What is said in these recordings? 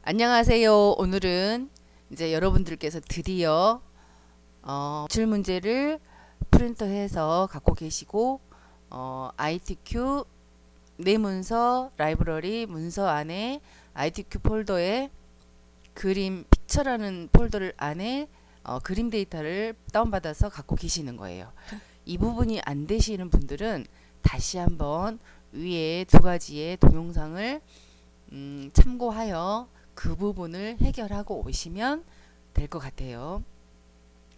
안녕하세요. 오늘은 이제 여러분들께서 드디어 기출 문제를 프린터해서 갖고 계시고 ITQ 내 문서 라이브러리 문서 안에 ITQ 폴더에 그림 픽처라는 폴더를 안에 그림 데이터를 다운받아서 갖고 계시는 거예요. 이 부분이 안 되시는 분들은 다시 한번 위에 두 가지의 동영상을 참고하여 그 부분을 해결하고 오시면 될 것 같아요.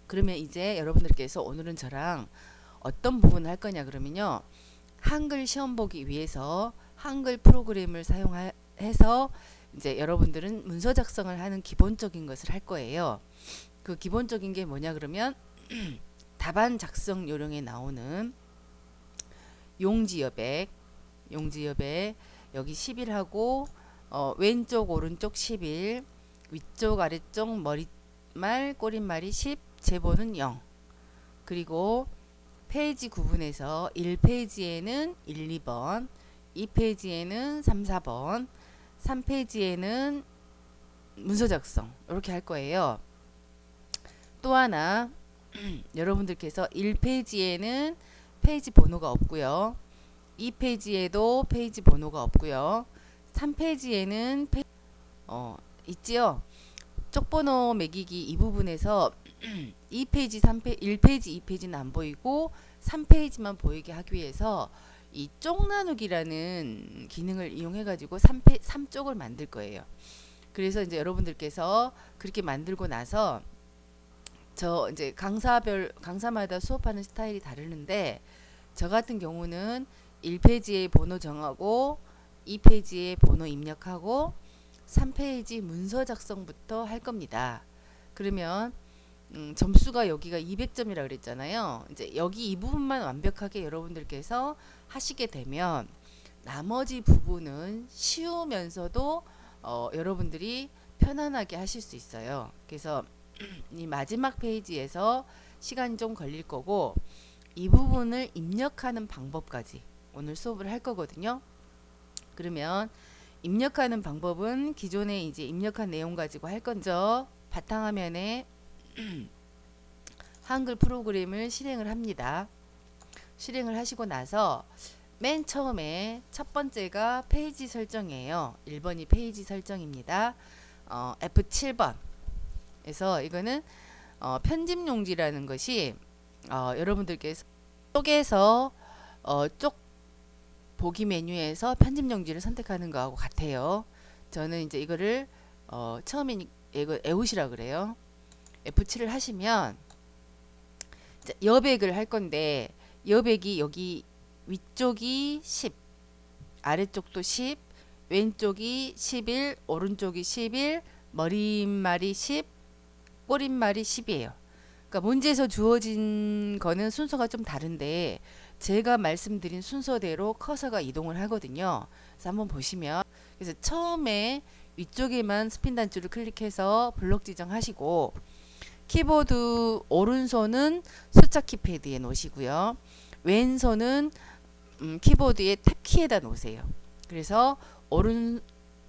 그러면 이제 여러분들께서 오늘은 저랑 어떤 부분을 할 거냐 그러면요. 한글 시험 보기 위해서 한글 프로그램을 사용해서 이제 여러분들은 문서 작성을 하는 기본적인 것을 할 거예요. 그 기본적인 게 뭐냐 그러면 답안 작성 요령에 나오는 용지여백 여기 10일하고 왼쪽 오른쪽 11 위쪽 아래쪽 머릿말 꼬릿말이 10 제보는 0 그리고 페이지 구분해서 1페이지에는 1, 2번 2페이지에는 3, 4번 3페이지에는 문서 작성 이렇게 할 거예요. 또 하나 여러분들께서 1페이지에는 페이지 번호가 없고요. 2페이지에도 페이지 번호가 없고요. 3페이지에는 있지요. 쪽번호 매기기 이 부분에서 2페이지, 3페이지, 1페이지, 2페이지는 안 보이고 3페이지만 보이게 하기 위해서 이 쪽 나누기라는 기능을 이용해 가지고 3쪽을 만들 거예요. 그래서 이제 여러분들께서 그렇게 만들고 나서 저 이제 강사마다 수업하는 스타일이 다르는데 저 같은 경우는 1페이지에 번호 정하고 2페이지에 번호 입력하고 3페이지 문서 작성부터 할 겁니다. 그러면 점수가 여기가 200점이라 그랬잖아요. 이제 여기 이 부분만 완벽하게 여러분들께서 하시게 되면 나머지 부분은 쉬우면서도 여러분들이 편안하게 하실 수 있어요. 그래서 이 마지막 페이지에서 시간이 좀 걸릴 거고 이 부분을 입력하는 방법까지 오늘 수업을 할 거거든요. 그러면 입력하는 방법은 기존에 이제 입력한 내용 가지고 할 건죠. 바탕화면에 한글 프로그램을 실행을 합니다. 실행을 하시고 나서 맨 처음에 첫 번째가 페이지 설정이에요. 1번이 페이지 설정입니다. F7번 에서 이거는 편집 용지라는 것이 여러분들께서 쪽에서 쪽 보기 메뉴에서 편집 용지를 선택하는 거하고 같아요. 저는 이제 이거를 처음에 이거 에웃이라 그래요. F7을 하시면 여백을 할 건데 여백이 여기 위쪽이 10 아래쪽도 10 왼쪽이 11 오른쪽이 11 머릿말이 10 꼬릿말이 10이에요. 그러니까 문제에서 주어진 거는 순서가 좀 다른데 제가 말씀드린 순서대로 커서가 이동을 하거든요. 그래서 한번 보시면 그래서 처음에 위쪽에만 스핀 단추를 클릭해서 블록 지정하시고 키보드 오른손은 숫자 키패드에 놓으시고요. 왼손은 키보드의 탭키에다 놓으세요. 그래서 오른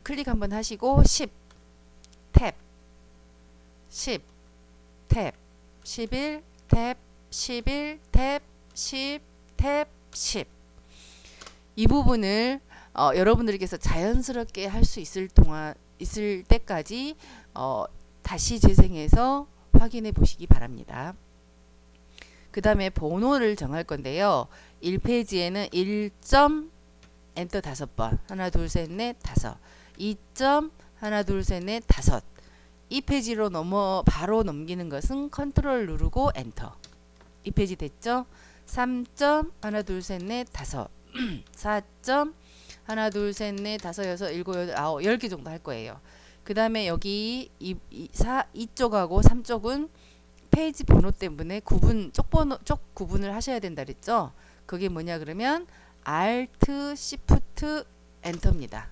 클릭 한번 하시고 10 탭 10 탭 11 탭 11 탭 10 탭 10 이 부분을 여러분들께서 자연스럽게 할 수 있을 때까지 다시 재생해서 확인해 보시기 바랍니다. 그 다음에 번호를 정할 건데요. 1페이지에는 1점 엔터 5번 하나 둘 셋 넷 다섯 2점 하나 둘 셋 넷 다섯 이 페이지로 바로 넘기는 것은 컨트롤 누르고 엔터. 이 페이지 됐죠? 3점 하나 둘 셋 넷 다섯 4점 하나 둘 셋 넷 다섯 여섯 일곱 여덟 아홉 10개 정도 할 거예요. 그 다음에 여기 이쪽하고 3쪽은 페이지 번호 때문에 쪽 구분을 하셔야 된다 그랬죠? 그게 뭐냐 그러면 Alt Shift 엔터입니다.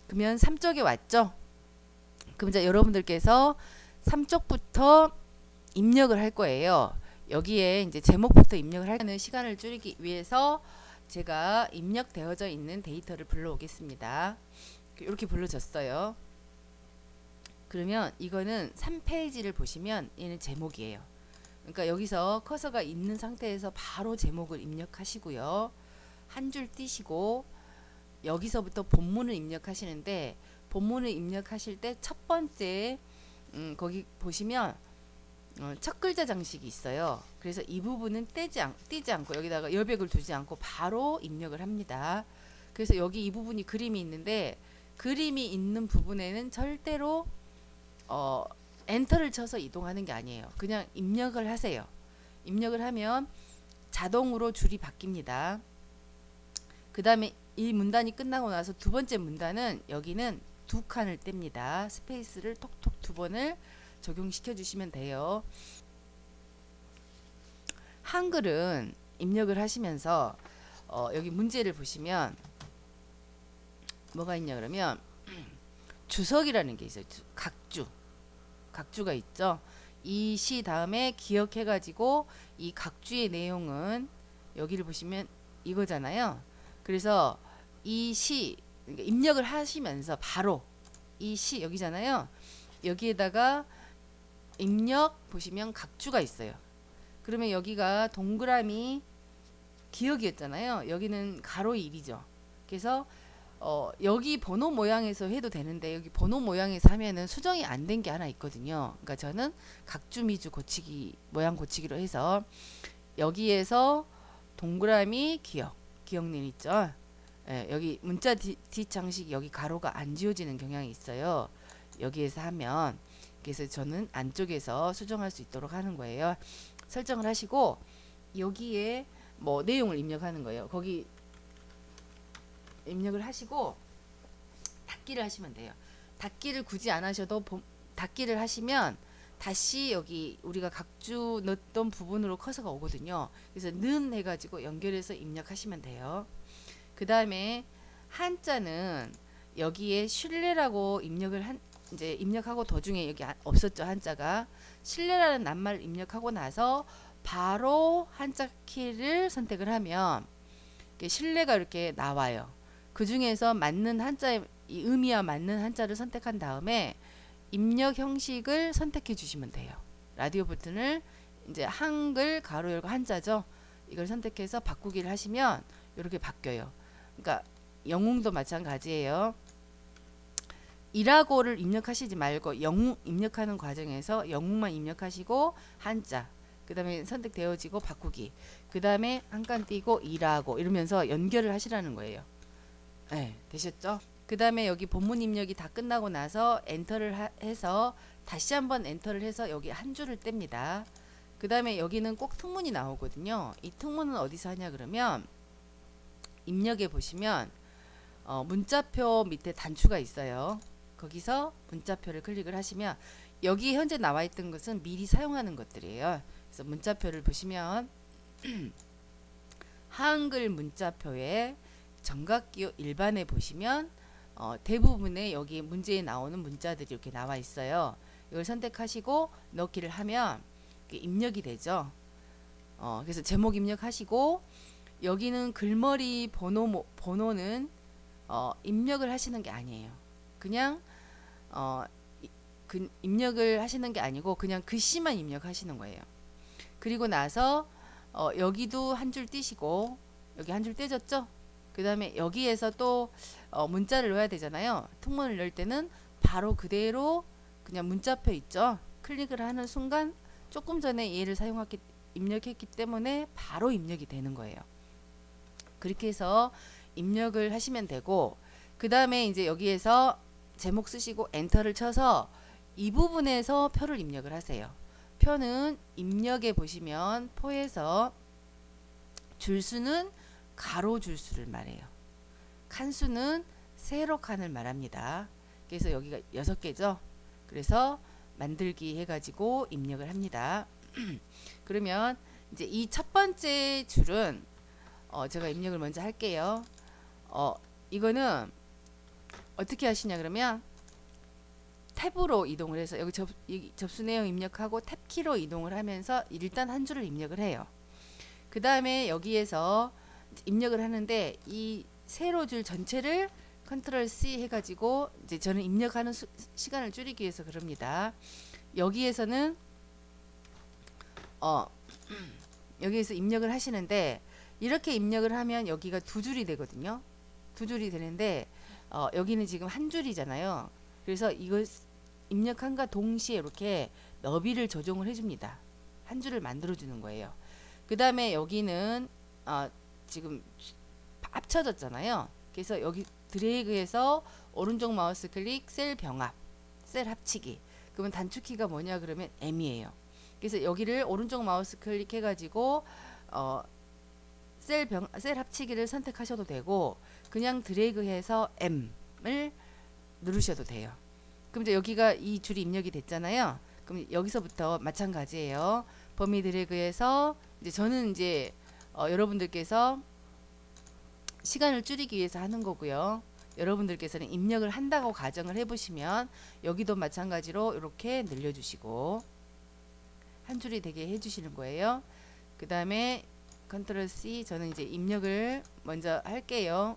그러면 3쪽에 왔죠? 그럼 이제 여러분들께서 3쪽부터 입력을 할 거예요. 여기에 이제 제목부터 입력을 하는 시간을 줄이기 위해서 제가 입력되어져 있는 데이터를 불러오겠습니다. 이렇게 불러줬어요. 그러면 이거는 3페이지를 보시면 얘는 제목이에요. 그러니까 여기서 커서가 있는 상태에서 바로 제목을 입력하시고요. 한 줄 띄시고 여기서부터 본문을 입력하시는데 본문을 입력하실 때 첫 번째 거기 보시면 첫 글자 장식이 있어요. 그래서 이 부분은 띄지 않고 여기다가 여백을 두지 않고 바로 입력을 합니다. 그래서 여기 이 부분이 그림이 있는데 그림이 있는 부분에는 절대로 엔터를 쳐서 이동하는 게 아니에요. 그냥 입력을 하세요. 입력을 하면 자동으로 줄이 바뀝니다. 그 다음에 이 문단이 끝나고 나서 두 번째 문단은 여기는 두 칸을 뗍니다. 스페이스를 톡톡 두 번을 적용시켜 주시면 돼요. 한글은 입력을 하시면서 여기 문제를 보시면 뭐가 있냐 그러면 주석이라는 게 있어요. 각주가 있죠. 이 시 다음에 기억해 가지고 이 각주의 내용은 여기를 보시면 이거잖아요. 그래서 이 시 그러니까 입력을 하시면서 바로 이 시 여기잖아요. 여기에다가 입력 보시면 각주가 있어요. 그러면 여기가 동그라미 기억이었잖아요. 여기는 가로 1이죠. 그래서 여기 번호 모양에서 해도 되는데 여기 번호 모양에서 하면은 수정이 안 된 게 하나 있거든요. 그러니까 저는 각주 미주 고치기 모양 고치기로 해서 여기에서 동그라미 기억님 있죠. 예, 여기 문자 뒷장식 여기 가로가 안 지워지는 경향이 있어요. 여기에서 하면 그래서 저는 안쪽에서 수정할 수 있도록 하는 거예요. 설정을 하시고 여기에 뭐 내용을 입력하는 거예요. 거기 입력을 하시고 닫기를 하시면 돼요. 닫기를 굳이 안 하셔도 닫기를 하시면 다시 여기 우리가 각주 넣었던 부분으로 커서가 오거든요. 그래서 는 해가지고 연결해서 입력하시면 돼요. 그 다음에 한자는 여기에 신뢰라고 이제 입력하고 도중에 여기 없었죠. 한자가 신뢰라는 낱말을 입력하고 나서 바로 한자 키를 선택을 하면 신뢰가 이렇게 나와요. 그 중에서 맞는 한자의 이 의미와 맞는 한자를 선택한 다음에 입력 형식을 선택해 주시면 돼요. 라디오 버튼을 이제 한글 가로 열고 한자죠. 이걸 선택해서 바꾸기를 하시면 이렇게 바뀌어요. 그러니까 영웅도 마찬가지예요. 이라고를 입력하시지 말고 영웅 입력하는 과정에서 영웅만 입력하시고 한자 그 다음에 선택되어지고 바꾸기 그 다음에 한 칸 띄고 이라고 이러면서 연결을 하시라는 거예요. 네, 되셨죠? 그 다음에 여기 본문 입력이 다 끝나고 나서 엔터를 해서 다시 한번 엔터를 해서 여기 한 줄을 뗍니다. 그 다음에 여기는 꼭 특문이 나오거든요. 이 특문은 어디서 하냐 그러면 입력에 보시면 문자표 밑에 단추가 있어요. 거기서 문자표를 클릭을 하시면 여기 현재 나와 있던 것은 미리 사용하는 것들이에요. 그래서 문자표를 보시면 한글 문자표에 정각기호 일반에 보시면 대부분의 여기 문제에 나오는 문자들이 이렇게 나와 있어요. 이걸 선택하시고 넣기를 하면 입력이 되죠. 그래서 제목 입력하시고 여기는 글머리 번호는 입력을 하시는 게 아니에요. 그냥 입력을 하시는 게 아니고 그냥 글씨만 입력하시는 거예요. 그리고 나서 여기도 한 줄 띄시고 여기 한 줄 떼졌죠? 그 다음에 여기에서 또 문자를 넣어야 되잖아요. 특문을 넣을 때는 바로 그대로 그냥 문자표 있죠? 클릭을 하는 순간 조금 전에 얘를 입력했기 때문에 바로 입력이 되는 거예요. 그렇게 해서 입력을 하시면 되고 그 다음에 이제 여기에서 제목 쓰시고 엔터를 쳐서 이 부분에서 표를 입력을 하세요. 표는 입력에 보시면 포에서 줄수는 가로 줄수를 말해요. 칸수는 세로 칸을 말합니다. 그래서 여기가 6개죠. 그래서 만들기 해가지고 입력을 합니다. 그러면 이제 이 첫 번째 줄은 제가 입력을 먼저 할게요. 이거는 어떻게 하시냐 그러면 탭으로 이동을 해서 여기 접수 내용 입력하고 탭키로 이동을 하면서 일단 한 줄을 입력을 해요. 그 다음에 여기에서 입력을 하는데 이 세로 줄 전체를 컨트롤 C 해가지고 이제 저는 입력하는 시간을 줄이기 위해서 그럽니다. 여기에서는 여기에서 입력을 하시는데 이렇게 입력을 하면 여기가 두 줄이 되거든요. 두 줄이 되는데 여기는 지금 한 줄이잖아요. 그래서 이걸 입력한과 동시에 이렇게 너비를 조정을 해줍니다. 한 줄을 만들어 주는 거예요. 그 다음에 여기는 지금 합쳐졌잖아요. 그래서 여기 드래그해서 오른쪽 마우스 클릭 셀 병합, 셀 합치기. 그러면 단축키가 뭐냐 그러면 M이에요. 그래서 여기를 오른쪽 마우스 클릭 해가지고 셀 합치기를 선택하셔도 되고 그냥 드래그해서 M을 누르셔도 돼요. 그럼 이제 여기가 이 줄이 입력이 됐잖아요. 그럼 여기서부터 마찬가지예요. 범위 드래그해서 이제 저는 이제 여러분들께서 시간을 줄이기 위해서 하는 거고요. 여러분들께서는 입력을 한다고 가정을 해보시면 여기도 마찬가지로 이렇게 늘려주시고 한 줄이 되게 해주시는 거예요. 그 다음에 컨트롤 C 저는 이제 입력을 먼저 할게요.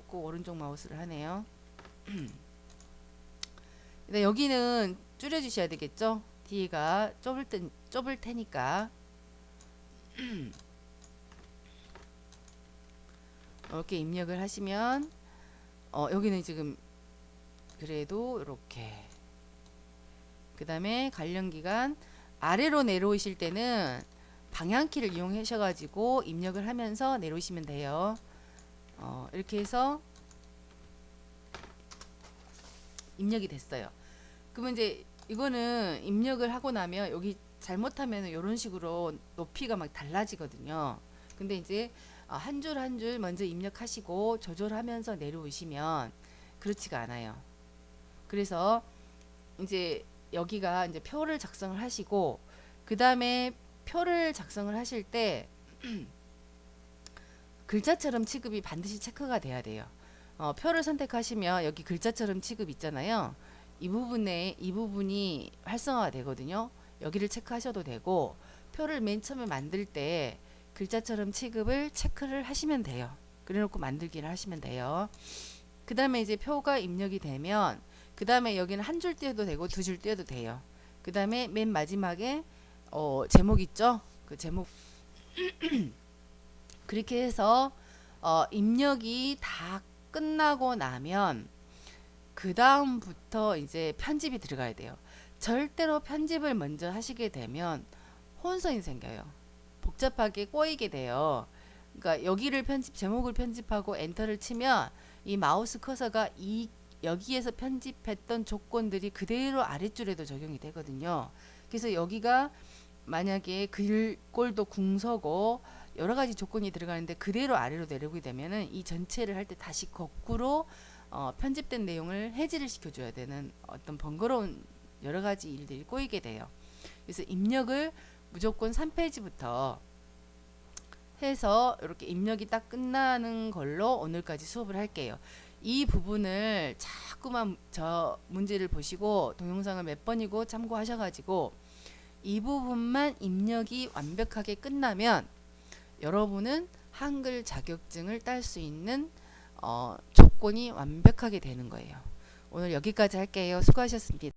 꼭 오른쪽 마우스를 하네요. 여기는 줄여주셔야 되겠죠. D가 좁을 테니까 이렇게 입력을 하시면 여기는 지금 그래도 이렇게 그 다음에 관련기간 아래로 내려오실 때는 방향키를 이용하셔가지고 입력을 하면서 내려오시면 돼요. 이렇게 해서 입력이 됐어요. 그러면 이제 이거는 입력을 하고 나면 여기 잘못하면 이런 식으로 높이가 막 달라지거든요. 근데 이제 한 줄 한 줄 먼저 입력하시고 조절하면서 내려오시면 그렇지가 않아요. 그래서 이제 여기가 이제 표를 작성을 하시고 그 다음에 표를 작성을 하실 때 글자처럼 취급이 반드시 체크가 돼야 돼요. 표를 선택하시면 여기 글자처럼 취급 있잖아요. 이 부분이 활성화가 되거든요. 여기를 체크하셔도 되고 표를 맨 처음에 만들 때 글자처럼 취급을 체크를 하시면 돼요. 그래놓고 만들기를 하시면 돼요. 그 다음에 이제 표가 입력이 되면 그 다음에 여기는 한 줄 띄워도 되고 두 줄 띄워도 돼요. 그 다음에 맨 마지막에 제목 있죠? 그 제목 그렇게 해서 입력이 다 끝나고 나면 그 다음부터 이제 편집이 들어가야 돼요. 절대로 편집을 먼저 하시게 되면 혼선이 생겨요. 복잡하게 꼬이게 돼요. 그러니까 여기를 제목을 편집하고 엔터를 치면 이 마우스 커서가 여기에서 편집했던 조건들이 그대로 아랫줄에도 적용이 되거든요. 그래서 여기가 만약에 글꼴도 궁서고 여러 가지 조건이 들어가는데 그대로 아래로 내려오게 되면은 이 전체를 할 때 다시 거꾸로 편집된 내용을 해지를 시켜줘야 되는 어떤 번거로운 여러 가지 일들이 꼬이게 돼요. 그래서 입력을 무조건 3페이지부터 해서 이렇게 입력이 딱 끝나는 걸로 오늘까지 수업을 할게요. 이 부분을 자꾸만 저 문제를 보시고 동영상을 몇 번이고 참고하셔가지고 이 부분만 입력이 완벽하게 끝나면 여러분은 한글 자격증을 딸 수 있는 조건이 완벽하게 되는 거예요. 오늘 여기까지 할게요. 수고하셨습니다.